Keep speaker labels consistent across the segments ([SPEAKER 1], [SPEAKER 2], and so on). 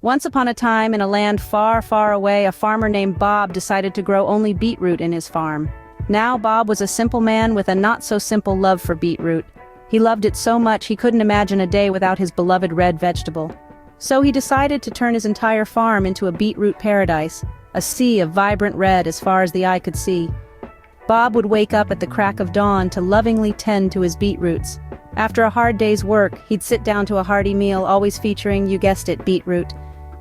[SPEAKER 1] Once upon a time, in a land far, far away, a farmer named Bob decided to grow only beetroot in his farm. Now Bob was a simple man with a not-so-simple love for beetroot. He loved it so much he couldn't imagine a day without his beloved red vegetable. So he decided to turn his entire farm into a beetroot paradise, a sea of vibrant red as far as the eye could see. Bob would wake up at the crack of dawn to lovingly tend to his beetroots. After a hard day's work, he'd sit down to a hearty meal always featuring, you guessed it, beetroot.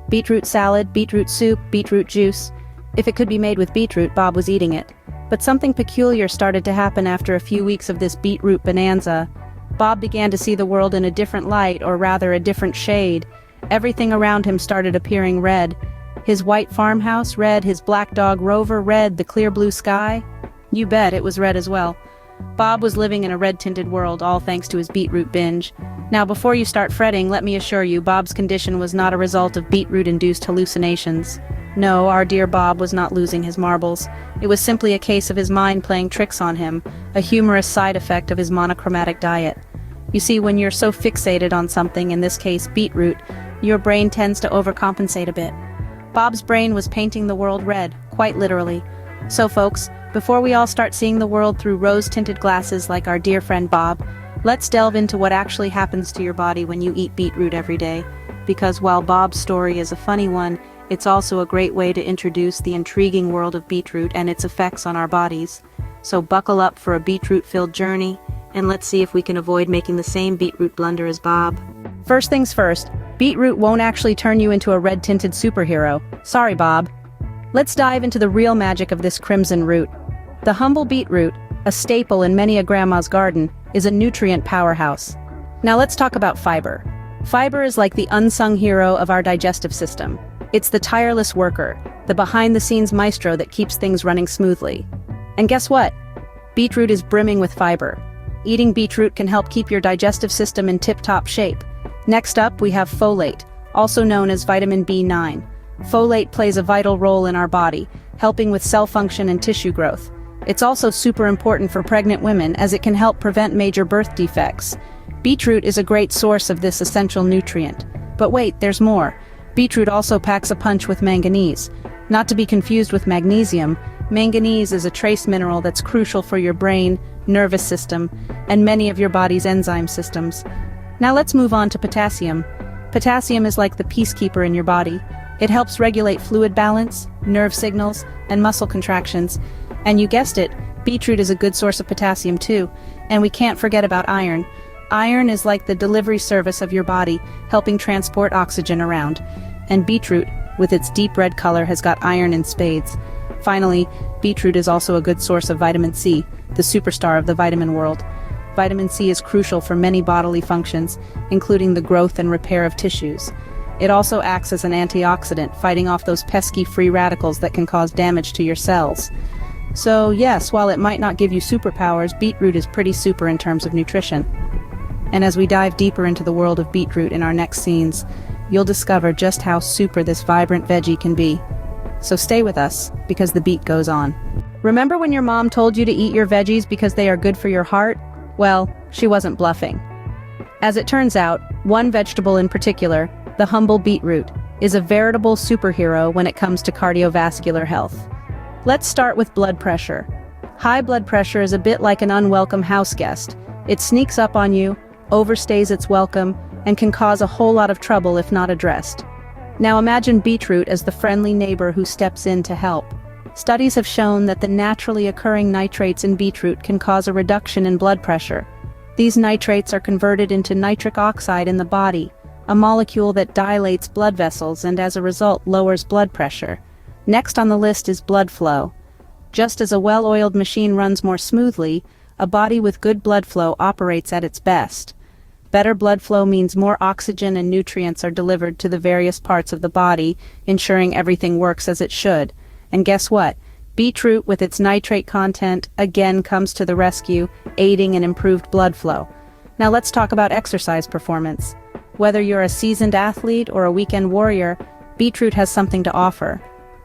[SPEAKER 1] Beetroot salad, beetroot soup, beetroot juice. If it could be made with beetroot, Bob was eating it. But something peculiar started to happen after a few weeks of this beetroot bonanza. Bob began to see the world in a different light, or rather a different shade. Everything around him started appearing red. His white farmhouse red, his black dog Rover red, the clear blue sky. You bet it was red as well. Bob was living in a red-tinted world, all thanks to his beetroot binge. Now before you start fretting, let me assure you, Bob's condition was not a result of beetroot-induced hallucinations. No, our dear Bob was not losing his marbles. It was simply a case of his mind playing tricks on him, a humorous side effect of his monochromatic diet. You see, when you're so fixated on something, in this case beetroot, your brain tends to overcompensate a bit. Bob's brain was painting the world red, quite literally. So folks, before we all start seeing the world through rose-tinted glasses like our dear friend Bob, let's delve into what actually happens to your body when you eat beetroot every day. Because while Bob's story is a funny one, it's also a great way to introduce the intriguing world of beetroot and its effects on our bodies. So buckle up for a beetroot-filled journey, and let's see if we can avoid making the same beetroot blunder as Bob. First things first, beetroot won't actually turn you into a red-tinted superhero. Sorry, Bob. Let's dive into the real magic of this crimson root. The humble beetroot, a staple in many a grandma's garden, is a nutrient powerhouse. Now let's talk about fiber. Fiber is like the unsung hero of our digestive system. It's the tireless worker, the behind-the-scenes maestro that keeps things running smoothly. And guess what? Beetroot is brimming with fiber. Eating beetroot can help keep your digestive system in tip-top shape. Next up, we have folate, also known as vitamin B9. Folate plays a vital role in our body, helping with cell function and tissue growth. It's also super important for pregnant women as it can help prevent major birth defects. Beetroot is a great source of this essential nutrient. But wait, there's more. Beetroot also packs a punch with manganese. Not to be confused with magnesium, manganese is a trace mineral that's crucial for your brain, nervous system, and many of your body's enzyme systems. Now let's move on to potassium. Potassium is like the peacekeeper in your body. It helps regulate fluid balance, nerve signals, and muscle contractions. And you guessed it, beetroot is a good source of potassium too. And we can't forget about iron. Iron is like the delivery service of your body, helping transport oxygen around. And beetroot, with its deep red color, has got iron in spades. Finally, beetroot is also a good source of vitamin C, the superstar of the vitamin world. Vitamin C is crucial for many bodily functions, including the growth and repair of tissues. It also acts as an antioxidant, fighting off those pesky free radicals that can cause damage to your cells. So yes, while it might not give you superpowers, beetroot is pretty super in terms of nutrition. And as we dive deeper into the world of beetroot in our next scenes, you'll discover just how super this vibrant veggie can be. So stay with us, because the beat goes on. Remember when your mom told you to eat your veggies because they are good for your heart? Well, she wasn't bluffing. As it turns out, one vegetable in particular, the humble beetroot, is a veritable superhero when it comes to cardiovascular health. Let's start with blood pressure. High blood pressure is a bit like an unwelcome house guest. It sneaks up on you, overstays its welcome, and can cause a whole lot of trouble if not addressed. Now imagine beetroot as the friendly neighbor who steps in to help. Studies have shown that the naturally occurring nitrates in beetroot can cause a reduction in blood pressure. These nitrates are converted into nitric oxide in the body, a molecule that dilates blood vessels and as a result lowers blood pressure. Next on the list is blood flow. Just as a well-oiled machine runs more smoothly, a body with good blood flow operates at its best. Better blood flow means more oxygen and nutrients are delivered to the various parts of the body, ensuring everything works as it should. And guess what? Beetroot, with its nitrate content, again comes to the rescue, aiding in improved blood flow. Now let's talk about exercise performance. Whether you're a seasoned athlete or a weekend warrior, beetroot has something to offer.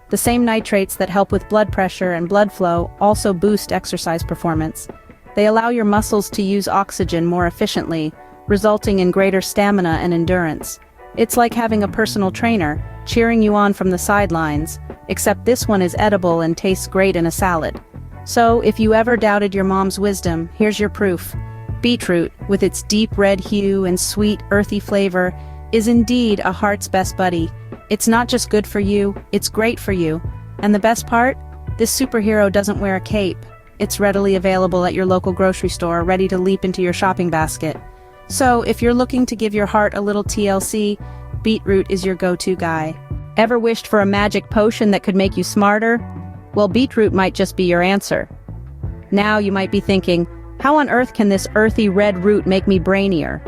[SPEAKER 1] The same nitrates that help with blood pressure and blood flow also boost exercise performance. They allow your muscles to use oxygen more efficiently, resulting in greater stamina and endurance. It's like having a personal trainer, cheering you on from the sidelines, except this one is edible and tastes great in a salad. So, if you ever doubted your mom's wisdom, here's your proof. Beetroot, with its deep red hue and sweet, earthy flavor, is indeed a heart's best buddy. It's not just good for you, it's great for you. And the best part? This superhero doesn't wear a cape. It's readily available at your local grocery store, ready to leap into your shopping basket. So, if you're looking to give your heart a little TLC, beetroot is your go-to guy. Ever wished for a magic potion that could make you smarter? Well, beetroot might just be your answer. Now you might be thinking, how on earth can this earthy red root make me brainier?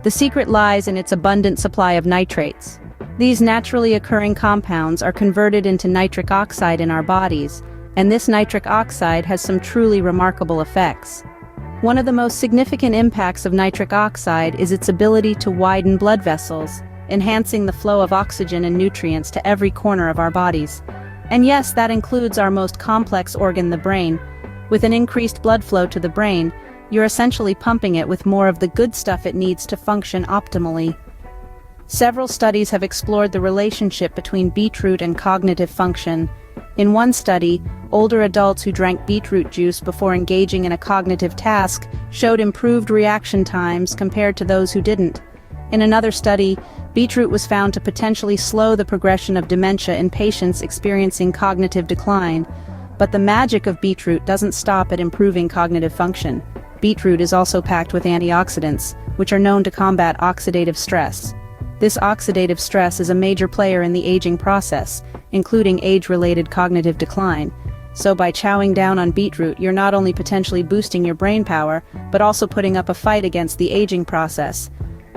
[SPEAKER 1] The secret lies in its abundant supply of nitrates. These naturally occurring compounds are converted into nitric oxide in our bodies, and this nitric oxide has some truly remarkable effects. One of the most significant impacts of nitric oxide is its ability to widen blood vessels, enhancing the flow of oxygen and nutrients to every corner of our bodies. And yes, that includes our most complex organ, the brain. With an increased blood flow to the brain, you're essentially pumping it with more of the good stuff it needs to function optimally. Several studies have explored the relationship between beetroot and cognitive function. In one study, older adults who drank beetroot juice before engaging in a cognitive task showed improved reaction times compared to those who didn't. In another study, beetroot was found to potentially slow the progression of dementia in patients experiencing cognitive decline. But the magic of beetroot doesn't stop at improving cognitive function. Beetroot is also packed with antioxidants, which are known to combat oxidative stress. This oxidative stress is a major player in the aging process, including age-related cognitive decline. So by chowing down on beetroot, you're not only potentially boosting your brain power, but also putting up a fight against the aging process.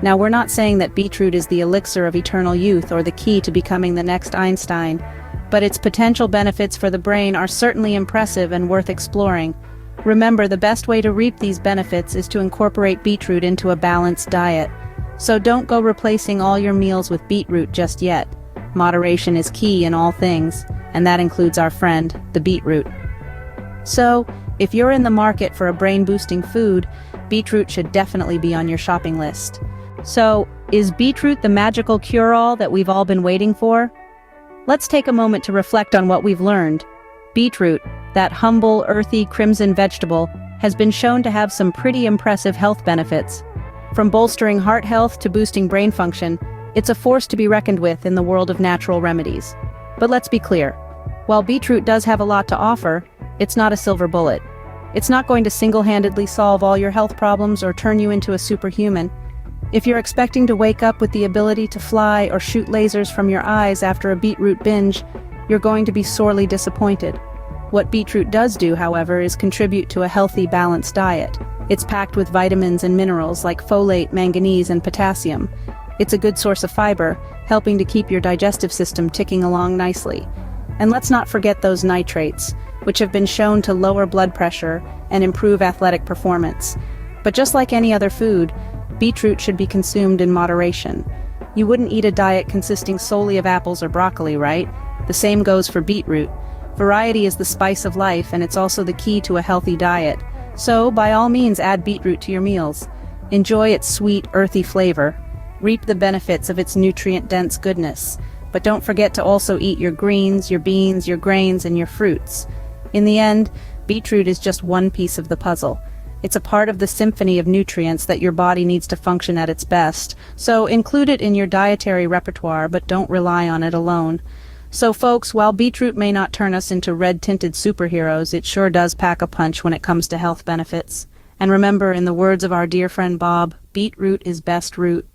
[SPEAKER 1] Now, we're not saying that beetroot is the elixir of eternal youth or the key to becoming the next Einstein, but its potential benefits for the brain are certainly impressive and worth exploring. Remember, the best way to reap these benefits is to incorporate beetroot into a balanced diet. So don't go replacing all your meals with beetroot just yet. Moderation is key in all things, and that includes our friend, the beetroot. So, if you're in the market for a brain-boosting food, beetroot should definitely be on your shopping list. So, is beetroot the magical cure-all that we've all been waiting for? Let's take a moment to reflect on what we've learned. Beetroot, that humble, earthy, crimson vegetable, has been shown to have some pretty impressive health benefits. From bolstering heart health to boosting brain function, it's a force to be reckoned with in the world of natural remedies. But let's be clear. While beetroot does have a lot to offer, it's not a silver bullet. It's not going to single-handedly solve all your health problems or turn you into a superhuman. If you're expecting to wake up with the ability to fly or shoot lasers from your eyes after a beetroot binge, you're going to be sorely disappointed. What beetroot does do, however, is contribute to a healthy, balanced diet. It's packed with vitamins and minerals like folate, manganese, and potassium. It's a good source of fiber, helping to keep your digestive system ticking along nicely. And let's not forget those nitrates, which have been shown to lower blood pressure and improve athletic performance. But just like any other food, beetroot should be consumed in moderation. You wouldn't eat a diet consisting solely of apples or broccoli, right? The same goes for beetroot. Variety is the spice of life, and it's also the key to a healthy diet. So, by all means, add beetroot to your meals. Enjoy its sweet, earthy flavor. Reap the benefits of its nutrient-dense goodness. But don't forget to also eat your greens, your beans, your grains, and your fruits. In the end, beetroot is just one piece of the puzzle. It's a part of the symphony of nutrients that your body needs to function at its best. So include it in your dietary repertoire, but don't rely on it alone. So folks, while beetroot may not turn us into red-tinted superheroes, it sure does pack a punch when it comes to health benefits. And remember, in the words of our dear friend Bob, beetroot is best root.